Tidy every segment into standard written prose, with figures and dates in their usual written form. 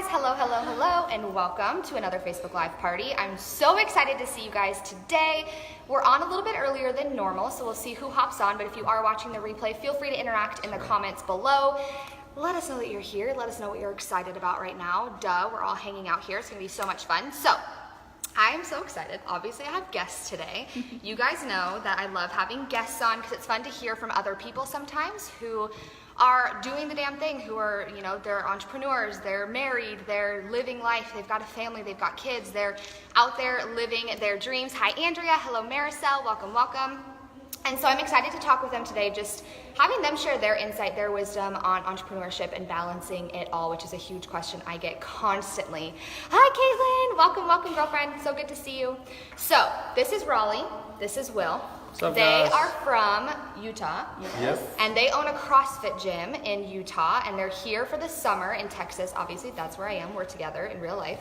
Hello, and welcome to another Facebook Live party. I'm so excited to see you guys today. We're on a little bit earlier than normal, so we'll see who hops on, but if you are watching the replay, feel free to interact in the comments below. Let us know that you're here. Let us know what you're excited about right now. We're all hanging out here. It's gonna be so much fun. So, I am so excited. Obviously, I have guests today. You guys know that I love having guests on because it's fun to hear from other people sometimes who are doing the damn thing, who are, they're entrepreneurs, they're married, they're living life, they've got a family, they've got kids, they're out there living their dreams. Hi, Andrea. Hello, Maricel. Welcome. And so I'm excited to talk with them today, just having them share their insight, their wisdom on entrepreneurship and balancing it all, which is a huge question I get constantly. Hi, Caitlin. Welcome, girlfriend. So good to see you. So this is Raleigh. This is Will. What's up, they guys? are from Utah. Yep. And they own a CrossFit gym in Utah, and they're here for the summer in Texas. Obviously, that's where I am. We're together in real life.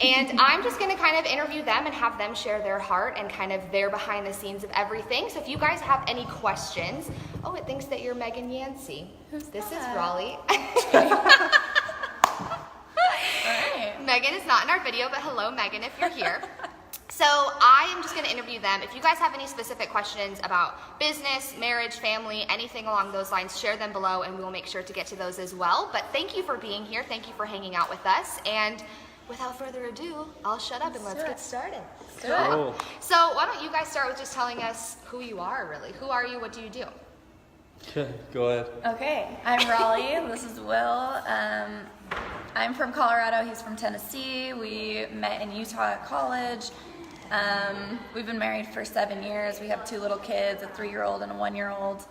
And I'm just going to kind of interview them and have them share their heart and kind of their behind the scenes of everything. So if you guys have any questions, it thinks that you're Megan Yancey. This is Raleigh. Right. Megan is not in our video, but hello, Megan, if you're here. So I am just going to interview them. If you guys have any specific questions about business, marriage, family, anything along those lines, share them below and we'll make sure to get to those as well. But thank you for being here. Thank you for hanging out with us. And without further ado, I'll shut up and let's get started. Cool. So why don't you guys start with just telling us who you are, really. Who are you? What do you do? Okay, go ahead. Okay, I'm Raleigh. This is Will. I'm from Colorado. He's from Tennessee. We met in Utah at college. We've been married for 7 years. We have 2 little kids, a 3-year-old and a 1-year-old.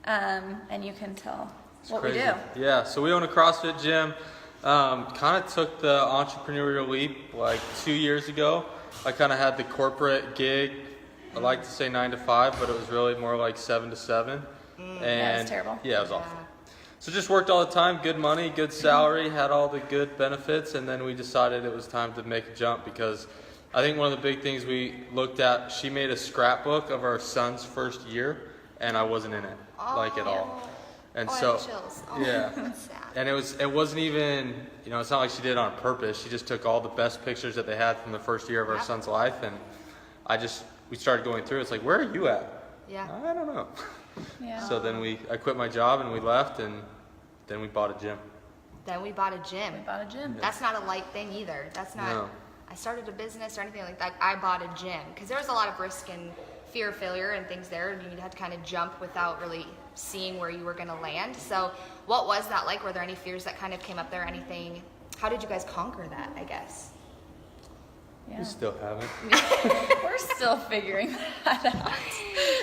And you can tell what we do. Yeah, so we own a CrossFit gym. Kind of took the entrepreneurial leap like 2 years ago. I kind of had the corporate gig. I like to say 9 to 5, but it was really more like 7 to 7. And that was terrible. Yeah, it was awful. So just worked all the time, good money, good salary, had all the good benefits, and then we decided it was time to make a jump because I think one of the big things we looked at, she made a scrapbook of our son's first year, and I wasn't in it, at all. And I so, have chills. yeah, That's sad. and it wasn't even, it's not like she did it on purpose. She just took all the best pictures that they had from the first year of our son's life, and we started going through. It's like, where are you at? Yeah. I don't know. Yeah. So then I quit my job and we left, and then we bought a gym. Then we bought a gym. We bought a gym. That's not a light thing either. That's not, No. I started a business or anything like that. I bought a gym because there was a lot of risk and fear of failure and things there. And you had to kind of jump without really seeing where you were going to land. So what was that like? Were there any fears that kind of came up there? Anything? How did you guys conquer that, I guess? Yeah. We still haven't. We're still figuring that out.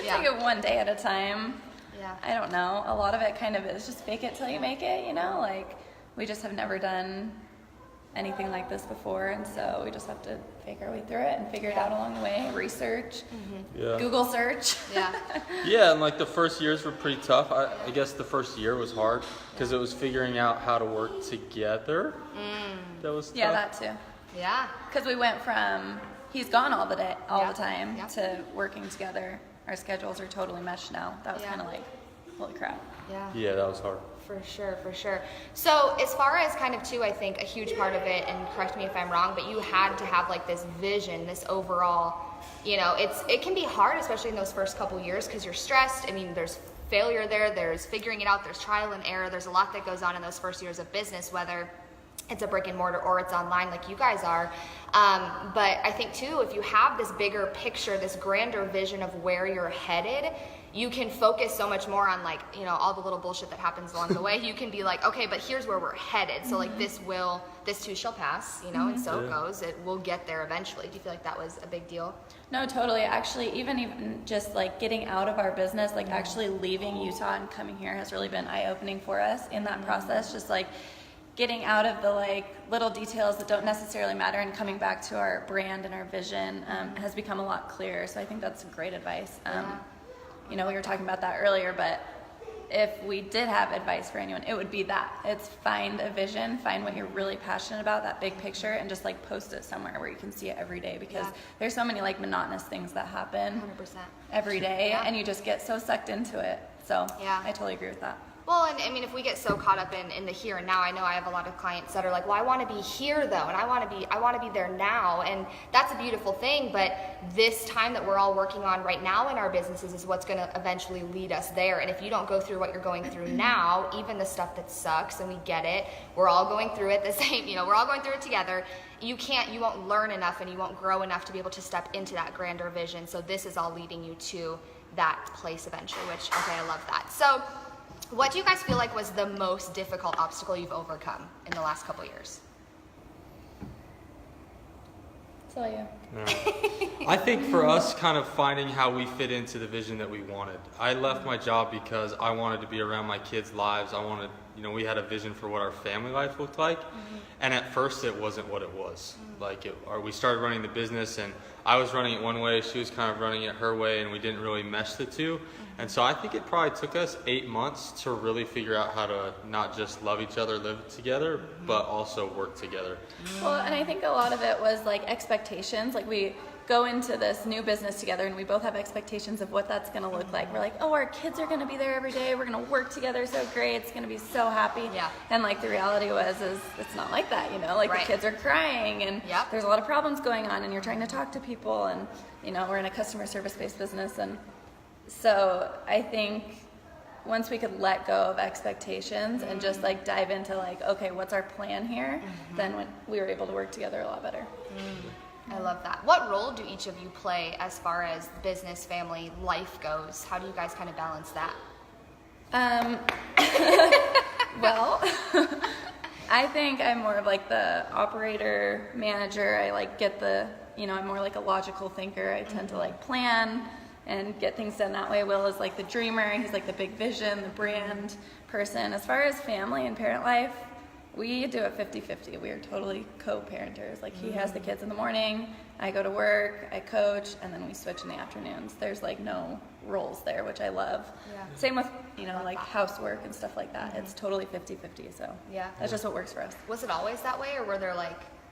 Yeah. Take it one day at a time. Yeah. I don't know. A lot of it kind of is just fake it till you make it, Like, we just have never done anything like this before, and so we just have to fake our way through it and figure it out along the way. Research, Yeah. Google search. Yeah. Yeah, and like the first years were pretty tough. I guess the first year was hard because it was figuring out how to work together. That was tough. Yeah, that too. Yeah. Because we went from he's gone all the Yeah. time Yeah. to working together. Our schedules are totally meshed now. That was Yeah. kind of like, holy crap. Yeah. Yeah, that was hard. For sure. So as far as kind of too, I think a huge part of it, and correct me if I'm wrong, but you had to have like this vision, this overall, it can be hard, especially in those first couple years because you're stressed. I mean, there's failure there's figuring it out, there's trial and error, there's a lot that goes on in those first years of business, whether it's a brick and mortar or it's online like you guys are. But I think too, if you have this bigger picture, this grander vision of where you're headed, you can focus so much more on all the little bullshit that happens along the way. You can be like, okay, but here's where we're headed. So like this too shall pass, and so it goes. It will get there eventually. Do you feel like that was a big deal? No, totally. Actually, even just like getting out of our business, like actually leaving Utah and coming here has really been eye-opening for us in that process. Just like getting out of the little details that don't necessarily matter and coming back to our brand and our vision has become a lot clearer. So I think that's great advice. We were talking about that earlier, but if we did have advice for anyone, it would be that. It's find a vision, find what you're really passionate about, that big picture, and just post it somewhere where you can see it every day because there's so many monotonous things that happen 100%. every day and you just get so sucked into it. So Yeah. I totally agree with that. Well, and I mean, if we get so caught up in the here and now, I know I have a lot of clients that are like, well, I want to be here though, and I want to be there now, and that's a beautiful thing. But this time that we're all working on right now in our businesses is what's going to eventually lead us there. And if you don't go through what you're going through now, even the stuff that sucks, and we get it, we're all going through it the same. We're all going through it together. You won't learn enough, and you won't grow enough to be able to step into that grander vision. So this is all leading you to that place eventually. Which, okay, I love that. So. What do you guys feel like was the most difficult obstacle you've overcome in the last couple years? It's all you. I think for us, kind of finding how we fit into the vision that we wanted. I left my job because I wanted to be around my kids' lives. I wanted, we had a vision for what our family life looked like. And at first it wasn't what it was. We started running the business, and I was running it one way, she was kind of running it her way, and we didn't really mesh the two. And so I think it probably took us 8 months to really figure out how to not just love each other, live together, but also work together. Well, and I think a lot of it was like expectations. Like we go into this new business together, and we both have expectations of what that's going to look like. We're like, oh, our kids are going to be there every day. We're going to work together so great. It's going to be so happy. Yeah. And like the reality is it's not like that, Like Right. the kids are crying, and Yep. there's a lot of problems going on, and you're trying to talk to people, and we're in a customer service-based business, and so I think once we could let go of expectations and just like dive into like, okay, what's our plan here? Then we were able to work together a lot better. I love that. What role do each of you play as far as business, family, life goes? How do you guys kind of balance that? Well, I think I'm more of like the operator, manager. I like get I'm more like a logical thinker. I tend to like plan and get things done that way. Will is like the dreamer. He's like the big vision, the brand person. As far as family and parent life, we do it 50-50. We are totally co-parenters. Like he has the kids in the morning, I go to work, I coach, and then we switch in the afternoons. There's like no roles there, which I love. Yeah. Same with, like housework and stuff like that. It's totally 50-50. So Yeah. that's just what works for us. Was it always that way, or were there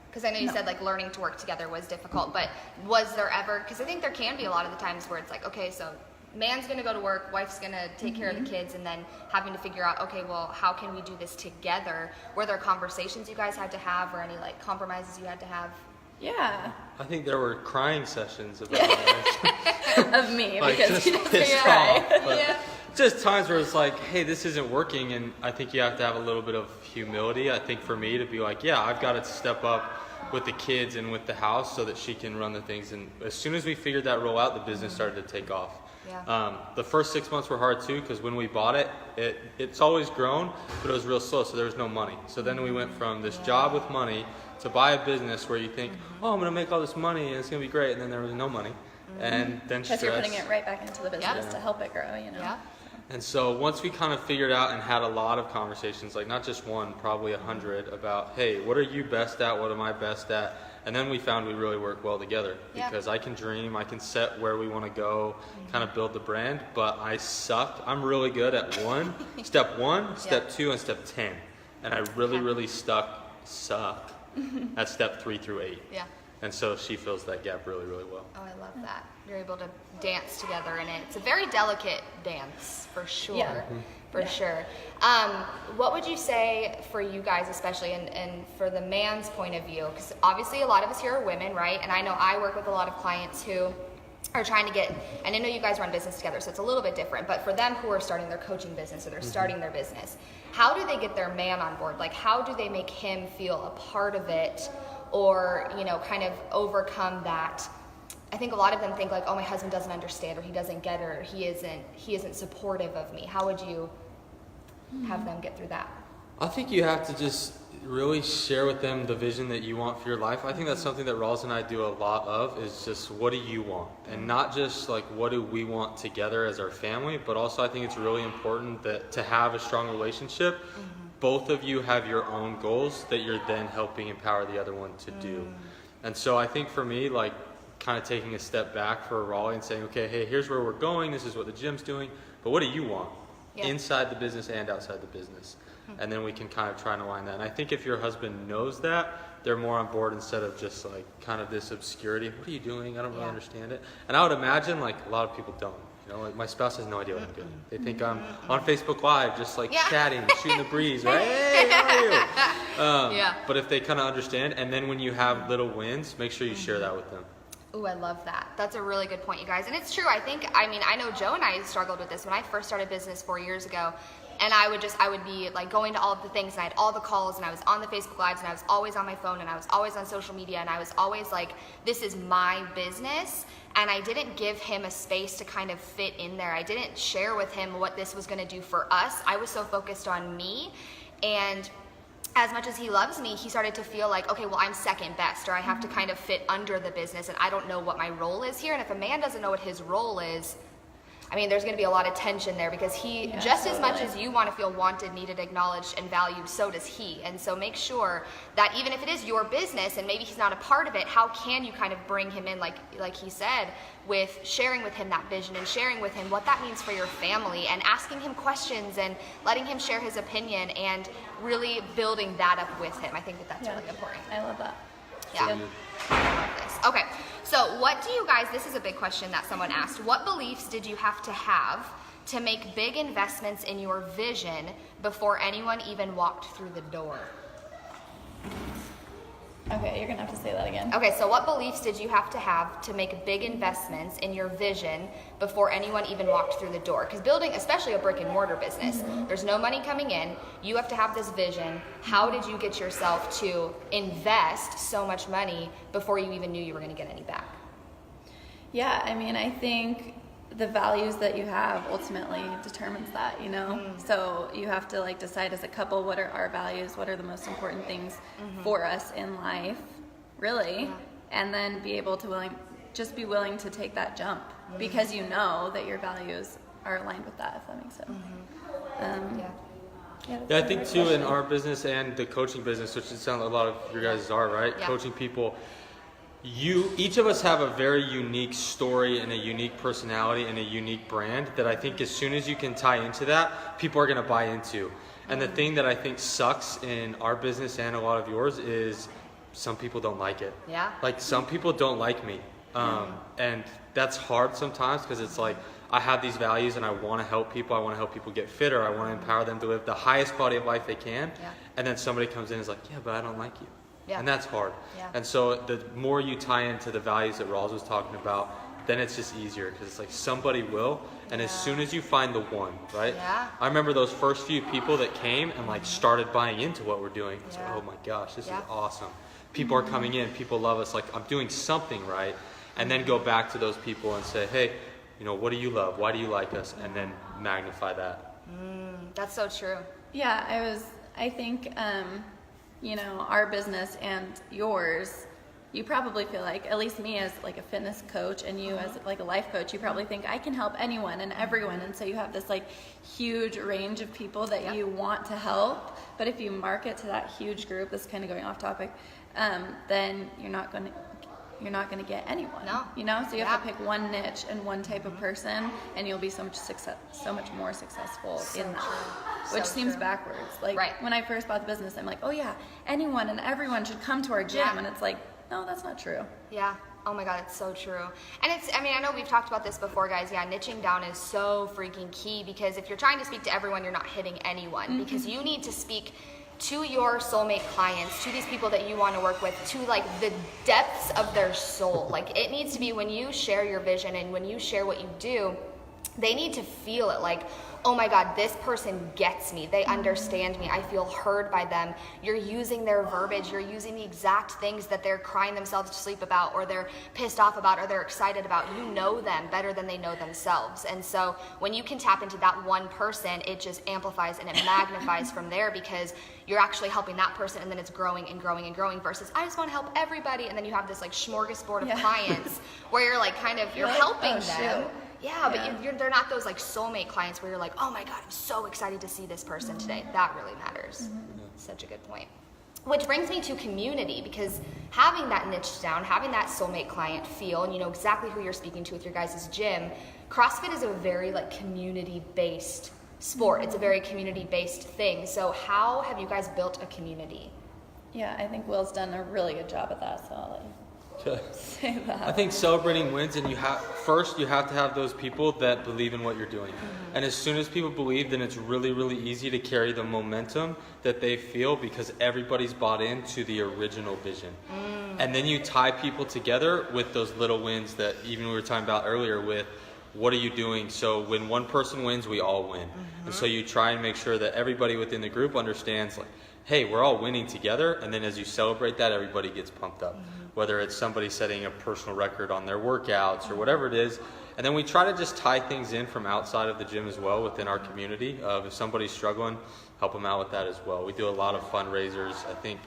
because I know you No. said like learning to work together was difficult, but was there ever, because I think there can be a lot of the times where it's like, okay, so man's going to go to work, wife's going to take care of the kids, and then having to figure out, okay, well, how can we do this together? Were there conversations you guys had to have, or any like compromises you had to have? Yeah. I think there were crying sessions about it. Of me, Like, because just he doesn't pissed cry. off, but Yeah. just times where it's like, hey, this isn't working, and I think you have to have a little bit of humility. I think for me to be like, yeah, I've got to step up with the kids and with the house so that she can run the things. And as soon as we figured that role out, the business started to take off. Yeah. The first 6 months were hard too, because when we bought it, it's always grown, but it was real slow, so there was no money. So then we went from this job with money to buy a business where you think, oh, I'm going to make all this money and it's going to be great, and then there was no money. And then Because stress. you're putting it right back into the business Yeah. to help it grow, Yeah. And so once we kind of figured out and had a lot of conversations, like not just one, probably 100, about, hey, what are you best at? What am I best at? And then we found we really work well together, Yeah. because I can dream, I can set where we want to go, kind of build the brand, but I suck. I'm really good at step one, step 2, and step 10. And I really, really suck at step 3 through 8. Yeah. And so she fills that gap really, really well. Oh, I love that. You're able to dance together in it. It's a very delicate dance, for sure. Yeah. For sure. What would you say for you guys, especially, and for the man's point of view? Because obviously a lot of us here are women, right? And I know I work with a lot of clients who are trying to get, and I know you guys run business together, so it's a little bit different, but for them who are starting their coaching business or they're starting their business, how do they get their man on board? Like, how do they make him feel a part of it, or, kind of overcome that? I think a lot of them think like, oh, my husband doesn't understand, or he doesn't get it, or he isn't supportive of me. How would you have them get through that? I think you have to just really share with them the vision that you want for your life. I think that's something that Rawls and I do a lot of, is just, what do you want? And not just like, what do we want together as our family, but also I think it's really important that to have a strong relationship, both of you have your own goals that you're then helping empower the other one to do. And so I think for me, like, kind of taking a step back for Raleigh and saying, okay, hey, here's where we're going, this is what the gym's doing, but what do you want? Yeah. Inside the business and outside the business. And then we can kind of try and align that. And I think if your husband knows that, they're more on board, instead of just like kind of this obscurity. What are you doing? I don't really understand it. And I would imagine like a lot of people don't. You know, like my spouse has no idea what I'm doing. They think I'm on Facebook Live, just like chatting, shooting the breeze, right? Hey, how are you? But if they kind of understand, and then when you have little wins, make sure you share that with them. Ooh, I love that. That's a really good point, you guys. And it's true. I know Joe and I struggled with this when I first started business 4 years ago. And I would be like going to all of the things, and I had all the calls, and I was on the Facebook Lives, and I was always on my phone, and I was always on social media, and I was always like, this is my business. And I didn't give him a space to kind of fit in there. I didn't share with him what this was going to do for us. I was so focused on me. And as much as he loves me, he started to feel like, okay, well, I'm second best, or I have to kind of fit under the business, and I don't know what my role is here. And if a man doesn't know what his role is, I mean, there's going to be a lot of tension there, because he, just as much as you want to feel wanted, needed, acknowledged, and valued, so does he. And so make sure that even if it is your business and maybe he's not a part of it, how can you kind of bring him in, like he said, with sharing with him that vision and sharing with him what that means for your family, and asking him questions and letting him share his opinion and really building that up with him. I think that's really important. I love that. Yeah. I love this. Okay. So what do you guys, this is a big question that someone asked. What beliefs did you have to make big investments in your vision before anyone even walked through the door? Okay, you're going to have to say that again. Okay, so what beliefs did you have to make big investments in your vision before anyone even walked through the door? Because building, especially a brick and mortar business, there's no money coming in. You have to have this vision. How did you get yourself to invest so much money before you even knew you were going to get any back? Yeah, I mean, I think the values that you have ultimately determines that, you know? So you have to like decide as a couple, what are our values? What are the most important things for us in life, really? And then be able to just be willing to take that jump because you know that your values are aligned with that, if that makes sense. Yeah, I think too in our business and the coaching business, which it sounds like a lot of your guys are, right? Yeah. Coaching people. Each of us have a very unique story and a unique personality and a unique brand that I think as soon as you can tie into that, people are going to buy into. And the thing that I think sucks in our business and a lot of yours is some people don't like it. Yeah. Like some people don't like me. And that's hard sometimes because it's like, I have these values and I want to help people. I want to help people get fitter. I want to empower them to live the highest quality of life they can. Yeah. And then somebody comes in and is like, yeah, but I don't like you. Yeah. And that's hard. Yeah. And so the more you tie into the values that Rawls was talking about, then it's just easier because it's like somebody will. And as soon as you find the one, right? Yeah. I remember those first few people that came and like started buying into what we're doing. It's like, oh my gosh, this is awesome. People are coming in. People love us. Like I'm doing something right. And then go back to those people and say, hey, you know, what do you love? Why do you like us? And then magnify that. That's so true. Yeah, I think, you know, our business and yours, you probably feel like, at least me as like a fitness coach and you as like a life coach, you probably think I can help anyone and everyone. And so you have this like huge range of people that you want to help. But if you market to that huge group, this is kind of going off topic, then you're not going to get anyone. No. You know, so you have to pick one niche and one type of person, and you'll be so much more successful in that. Which seems backwards. Like when I first bought the business, I'm like, oh yeah, anyone and everyone should come to our gym, and it's like, no, that's not true. Yeah. Oh my God, it's so true. And I know we've talked about this before, guys. Yeah, niching down is so freaking key because if you're trying to speak to everyone, you're not hitting anyone because you need to speak to your soulmate clients, to these people that you want to work with, to like the depths of their soul. Like it needs to be when you share your vision and when you share what you do, they need to feel it like, oh my God, this person gets me. They understand me. I feel heard by them. You're using their verbiage. You're using the exact things that they're crying themselves to sleep about or they're pissed off about or they're excited about. You know them better than they know themselves. And so when you can tap into that one person, it just amplifies and it magnifies from there because you're actually helping that person and then it's growing and growing and growing versus I just want to help everybody. And then you have this like smorgasbord of clients where you're like you're helping them. Yeah, but they're not those like soulmate clients where you're like, oh my God, I'm so excited to see this person today. That really matters. Such a good point. Which brings me to community because having that niche down, having that soulmate client feel, and you know exactly who you're speaking to with your guys' gym, CrossFit is a very like community-based sport. It's a very community-based thing. So how have you guys built a community? Yeah, I think Will's done a really good job at that. So Say that. I think celebrating wins, and you have to have those people that believe in what you're doing. And as soon as people believe, then it's really, really easy to carry the momentum that they feel because everybody's bought into the original vision. And then you tie people together with those little wins that even we were talking about earlier with what are you doing? So when one person wins, we all win. And so you try and make sure that everybody within the group understands like, hey, we're all winning together. And then as you celebrate that, everybody gets pumped up. Whether it's somebody setting a personal record on their workouts or whatever it is. And then we try to just tie things in from outside of the gym as well within our community. If somebody's struggling, help them out with that as well. We do a lot of fundraisers. I think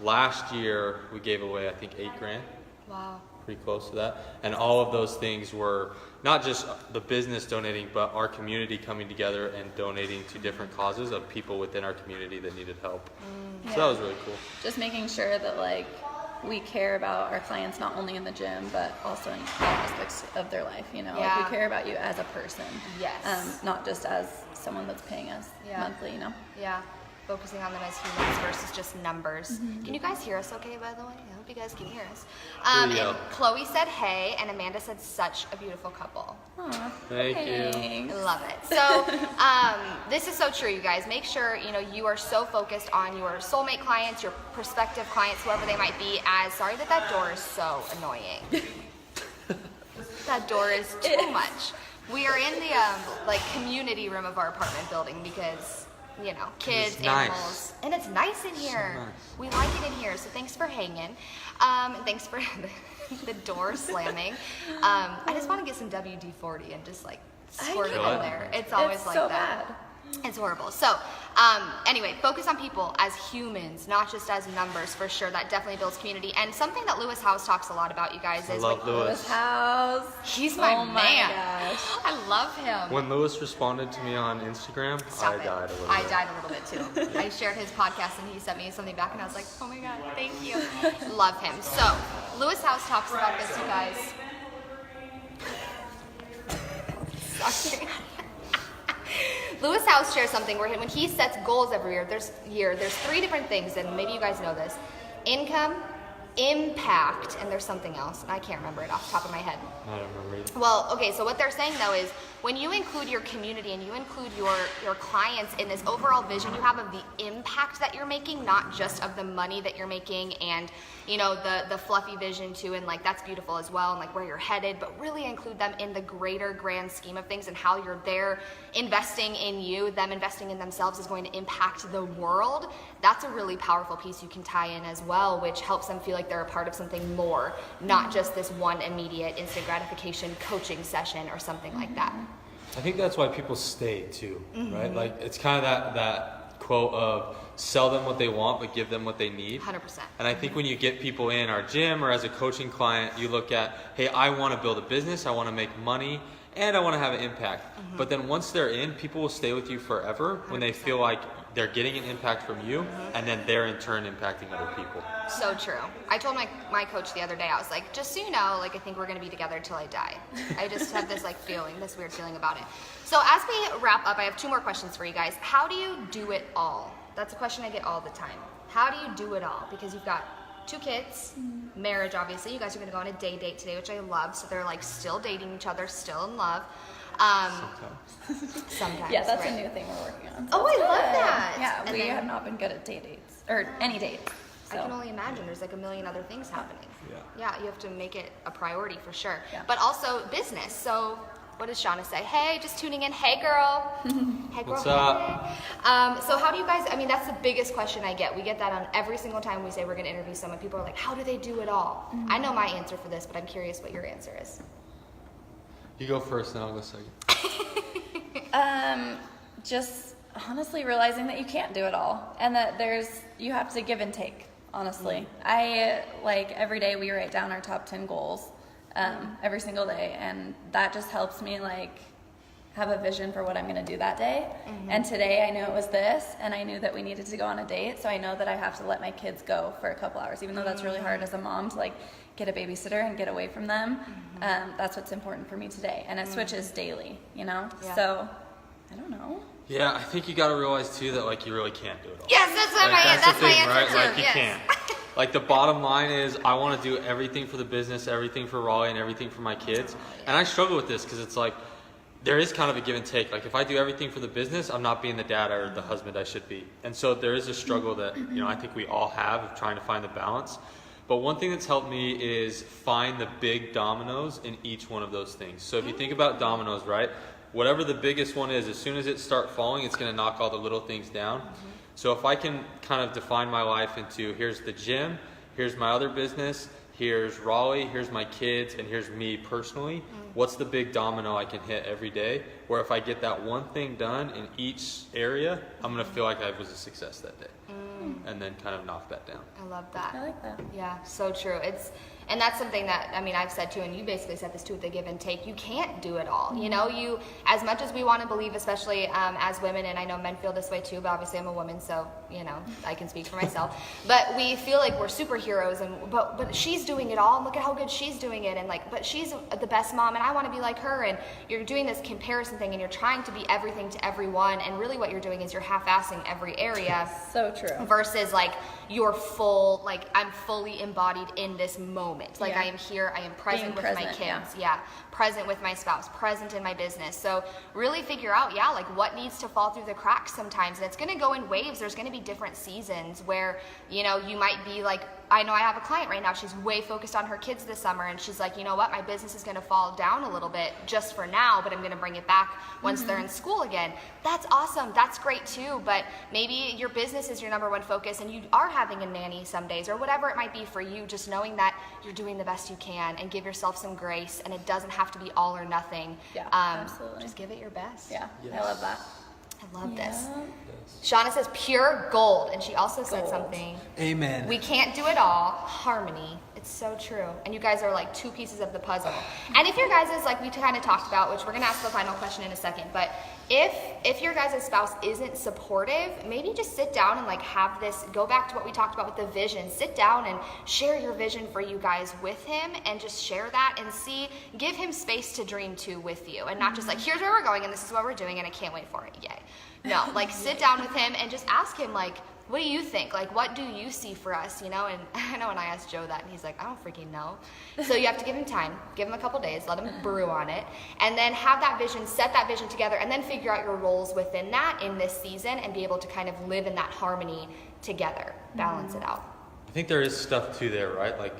last year we gave away, $8 grand. Wow. Pretty close to that. And all of those things were not just the business donating, but our community coming together and donating to different causes of people within our community that needed help. So that was really cool. Just making sure that like we care about our clients not only in the gym but also in all aspects of their life, you know. Like we care about you as a person. Yes. Not just as someone that's paying us monthly, you know. Yeah. Focusing on them as humans versus just numbers. Can you guys hear us okay, by the way? I hope you guys can hear us. And Chloe said hey, and Amanda said such a beautiful couple. Aw, Thank you. thanks. Love it. So this is so true, you guys. Make sure you are so focused on your soulmate clients, your prospective clients, whoever they might be. Sorry that door is so annoying. That door is too much. We are in the community room of our apartment building because kids, animals, and it's nice in here. So nice. We like it in here. So thanks for hanging. Thanks for the door slamming. I just want to get some WD-40 and just squirt it in there. It's always it's like so that. bad. It's horrible. So, anyway, focus on people as humans, not just as numbers, for sure. That definitely builds community. And something that Lewis House talks a lot about, you guys, is love Lewis. House. He's my man. Gosh. I love him. When Lewis responded to me on Instagram, I died a little bit. I died a little bit too. I shared his podcast and he sent me something back and I was like, oh my God, thank you. Love him. So, Lewis House talks about this, you guys. Sorry. Lewis House shares something where when he sets goals every year, there's 3 different things, and maybe you guys know this: income, impact, and there's something else, and I can't remember it off the top of my head. I don't remember either. Well, okay, so what they're saying though is when you include your community and you include your clients in this overall vision you have of the impact that you're making, not just of the money that you're making and the fluffy vision too, and that's beautiful as well, and where you're headed, but really include them in the greater grand scheme of things and how you're there investing in you, them investing in themselves is going to impact the world. That's a really powerful piece you can tie in as well, which helps them feel like they're a part of something more, not just this one immediate instant gratification coaching session or something like that. I think that's why people stay too, right? It's kind of that quote of sell them what they want, but give them what they need. 100%. And I think when you get people in our gym or as a coaching client, you look at, hey, I want to build a business, I want to make money, and I want to have an impact. But then once they're in, people will stay with you forever when they feel like they're getting an impact from you, and then they're in turn impacting other people. So true. I told my coach the other day, I was like, just so you know, I think we're going to be together till I die. I just have this this weird feeling about it. So as we wrap up, I have 2 more questions for you guys. How do you do it all? That's a question I get all the time. How do you do it all? Because you've got 2 kids, marriage, obviously. You guys are going to go on a day date today, which I love. So they're still dating each other, still in love. Sometimes. Yeah, that's right? a new thing we're working on. Oh, I love that. Yeah, And we then- have not been good at dates or any dates. I can So only imagine there's a million other things happening. Yeah. You have to make it a priority for sure. Yeah. But also business. So what does Shauna say? Hey, just tuning in. Hey, girl. Hey, girl. What's hey. up? So how do you guys, that's the biggest question I get. We get that on every single time we say we're going to interview someone. People are like, how do they do it all? I know my answer for this, but I'm curious what your answer is. You go first, then I'll go second. just honestly realizing that you can't do it all and that you have to give and take, honestly. I every day we write down our top 10 goals every single day, and that just helps me have a vision for what I'm going to do that day. And today I knew it was this, and I knew that we needed to go on a date, so I know that I have to let my kids go for a couple hours, even though that's really hard as a mom to get a babysitter and get away from them. That's what's important for me today, and it switches daily, Yeah. So I don't know. Yeah, I think you got to realize too that you really can't do it all. Yes, that's my answer right? too. You Yes. can't. Like the bottom line is I want to do everything for the business, everything for Raleigh, and everything for my kids. And I struggle with this because it's like there is kind of a give and take. Like if I do everything for the business, I'm not being the dad or the husband I should be. And so there is a struggle that, you know, I think we all have of trying to find the balance. But one thing that's helped me is find the big dominoes in each one of those things. So if you think about dominoes, right? Whatever the biggest one is, as soon as it starts falling, it's going to knock all the little things down. So if I can kind of define my life into here's the gym, here's my other business, here's Raleigh, here's my kids, and here's me personally, what's the big domino I can hit every day? Where if I get that one thing done in each area, I'm going to feel like I was a success that day. And then kind of knock that down. I love that. I like that. Yeah, so true. And that's something that, I mean, I've said too, and you basically said this too with the give and take. You can't do it all. You know, you, as much as we want to believe, especially as women, and I know men feel this way too, but obviously I'm a woman, so, you know, I can speak for myself. But we feel like we're superheroes, and but she's doing it all, and look at how good she's doing it, and like, but she's the best mom, and I want to be like her, and you're doing this comparison thing, and you're trying to be everything to everyone, and really what you're doing is you're half-assing every area. So true. Versus like you're full, like I'm fully embodied in this moment. Like Yeah. I am here, I am present Being with present, my kids. Yeah. Present with my spouse, present in my business. So really figure out, like what needs to fall through the cracks sometimes. And it's gonna go in waves. There's gonna be different seasons where, you know, you might be like, I know I have a client right now, she's way focused on her kids this summer, and she's like, you know what, my business is gonna fall down a little bit just for now, but I'm gonna bring it back once they're in school again. That's awesome, that's great too, but maybe your business is your number one focus and you are having a nanny some days, or whatever it might be for you, just knowing that you're doing the best you can and give yourself some grace, and it doesn't have to be all or nothing. Yeah, absolutely. Just give it your best. Yeah, Yes. I love that. I love this. Yeah. Shauna says pure gold, and she also said Gold. something. Amen. We can't do it all. Harmony. It's so true. And you guys are like two pieces of the puzzle. And if your guys is like we kind of talked about, which we're gonna ask the final question in a second, but if your guys' spouse isn't supportive, maybe just sit down and like have this, go back to what we talked about with the vision. Sit down and share your vision for you guys with him, and just share that and see, give him space to dream too with you, and not just like, here's where we're going and this is what we're doing and I can't wait for it. Yay. No, like sit down with him and just ask him like, what do you think? Like, what do you see for us, you know? And I know when I asked Joe that, and he's like, I don't freaking know. So you have to give him time, give him a couple days, let him brew on it, and then have that vision, set that vision together, and then figure out your roles within that in this season and be able to kind of live in that harmony together, balance it out. I think there is stuff too there, right? Like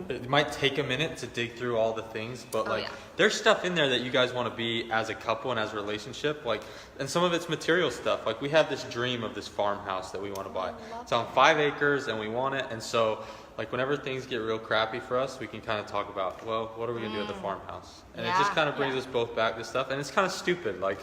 it might take a minute to dig through all the things, but like there's stuff in there that you guys want to be as a couple and as a relationship. Like, and some of it's material stuff. Like we have this dream of this farmhouse that we want to buy. It's on 5 acres and we want it. And so like whenever things get real crappy for us, we can kind of talk about, well, what are we gonna do at the farmhouse? And it just kind of brings us both back to stuff. And it's kind of stupid. Like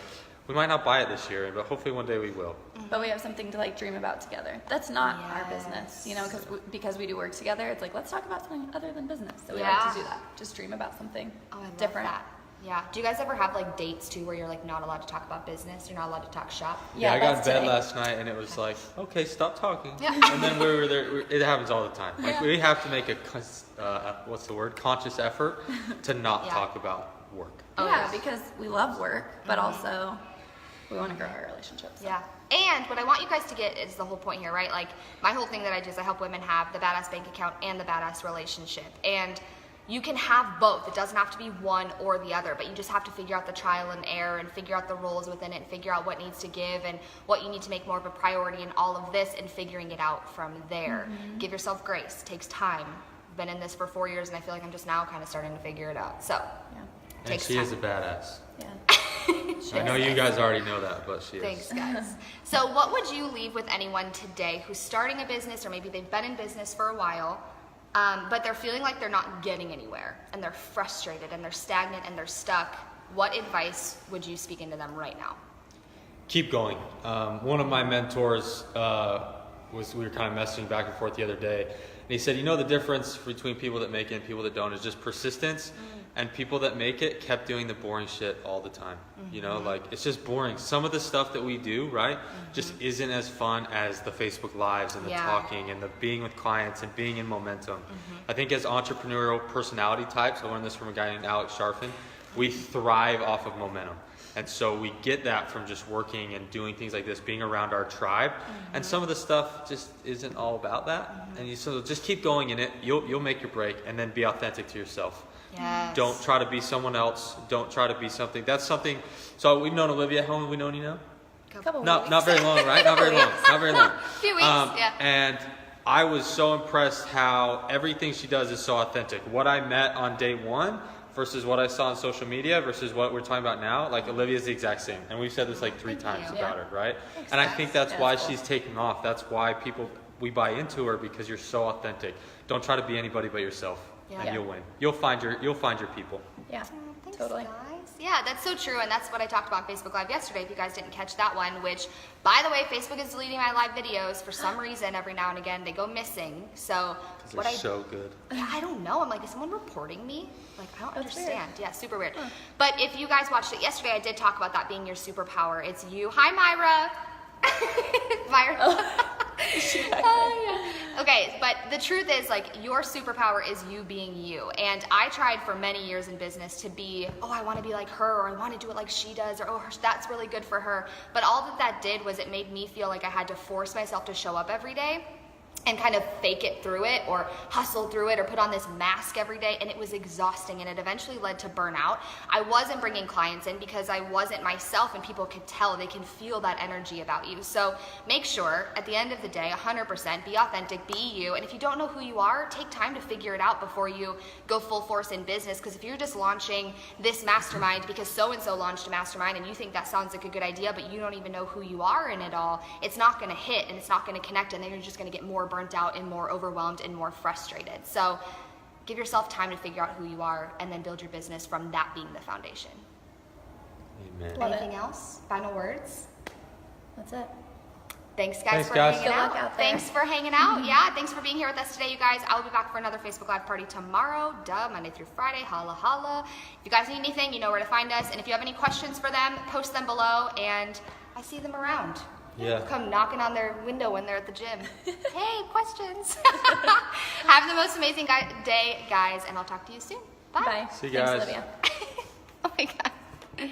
we might not buy it this year, but hopefully one day we will. But we have something to like dream about together. That's not our business, you know, because we do work together. It's like, let's talk about something other than business. So we like to do that. Just dream about something different. Love that. Yeah. Do you guys ever have like dates too where you're like not allowed to talk about business? You're not allowed to talk shop? Yeah, I got in that's bed today. last night and it was like, okay, stop talking. Yeah. And then we were there. It happens all the time. Like we have to make a conscious effort to not talk about work. Because we love work, but also we want to grow our relationships. Yeah. And what I want you guys to get is the whole point here, right? Like my whole thing that I do is I help women have the badass bank account and the badass relationship. And you can have both. It doesn't have to be one or the other, but you just have to figure out the trial and error and figure out the roles within it and figure out what needs to give and what you need to make more of a priority in all of this, and figuring it out from there. Give yourself grace. It takes time. I've been in this for 4 years and I feel like I'm just now kind of starting to figure it out. So And takes she time. is a badass. Yeah. I know you guys already know that, but she is. Thanks, guys. So what would you leave with anyone today who's starting a business, or maybe they've been in business for a while, but they're feeling like they're not getting anywhere, and they're frustrated, and they're stagnant, and they're stuck? What advice would you speak into them right now? Keep going. One of my mentors we were kind of messaging back and forth the other day, and he said, you know, the difference between people that make it and people that don't is just persistence. And people that make it kept doing the boring shit all the time. You know, like it's just boring. Some of the stuff that we do, right, just isn't as fun as the Facebook Lives and the talking and the being with clients and being in momentum. I think as entrepreneurial personality types, I learned this from a guy named Alex Sharfin, we thrive off of momentum. And so we get that from just working and doing things like this, being around our tribe. And some of the stuff just isn't all about that. And so just keep going in it. You'll make your break, and then be authentic to yourself. Yes. Don't try to be someone else. Don't try to be something. That's something. So we've known Olivia. How long have we known you now? Couple Not weeks. very long, right? Not very long. Not very long. A few weeks, yeah. And I was so impressed how everything she does is so authentic. What I met on day one versus what I saw on social media versus what we're talking about now, like Olivia's the exact same. And we've said this like 3 times you. about Yeah. her, right? Thanks, And I guys. think that's Yeah, why that's cool. she's taking off. That's why we buy into her, because you're so authentic. Don't try to be anybody but yourself, Yeah. and you'll win. You'll find your people. Yeah, Thanks, totally. guys. Yeah, that's so true, and that's what I talked about on Facebook Live yesterday, if you guys didn't catch that one, which, by the way, Facebook is deleting my live videos for some reason. Every now and again, they go missing. So what They're so good. Yeah, I don't know. I'm like, is someone reporting me? Like, I don't That's understand. Yeah, super weird. But if you guys watched it yesterday, I did talk about that being your superpower. It's you. Hi, Myra. Myra. Oh, yeah. Okay, but the truth is, like, your superpower is you being you. And I tried for many years in business to be, oh, I want to be like her, or I want to do it like she does, or oh, that's really good for her. But all that did was it made me feel like I had to force myself to show up every day and kind of fake it through it, or hustle through it, or put on this mask every day, and it was exhausting, and it eventually led to burnout. I wasn't bringing clients in because I wasn't myself, and people could tell, they can feel that energy about you. So make sure at the end of the day, 100%, be authentic, be you, and if you don't know who you are, take time to figure it out before you go full force in business, because if you're just launching this mastermind because so-and-so launched a mastermind and you think that sounds like a good idea, but you don't even know who you are in it all, it's not gonna hit, and it's not gonna connect, and then you're just gonna get more burnt out and more overwhelmed and more frustrated. So give yourself time to figure out who you are, and then build your business from that being the foundation. Amen. Love Anything else? Final words? That's it. Thanks guys Thanks, for guys. hanging Good out. luck out there. Thanks for hanging out. Yeah, thanks for being here with us today, you guys. I'll be back for another Facebook Live party tomorrow. Monday through Friday. Holla holla. If you guys need anything, you know where to find us. And if you have any questions for them, post them below, and I see them around. Yeah. Come knocking on their window when they're at the gym. Hey, questions. Have the most amazing day, guys, and I'll talk to you soon. Bye. Bye. See you Thanks, guys. Olivia. Oh my God.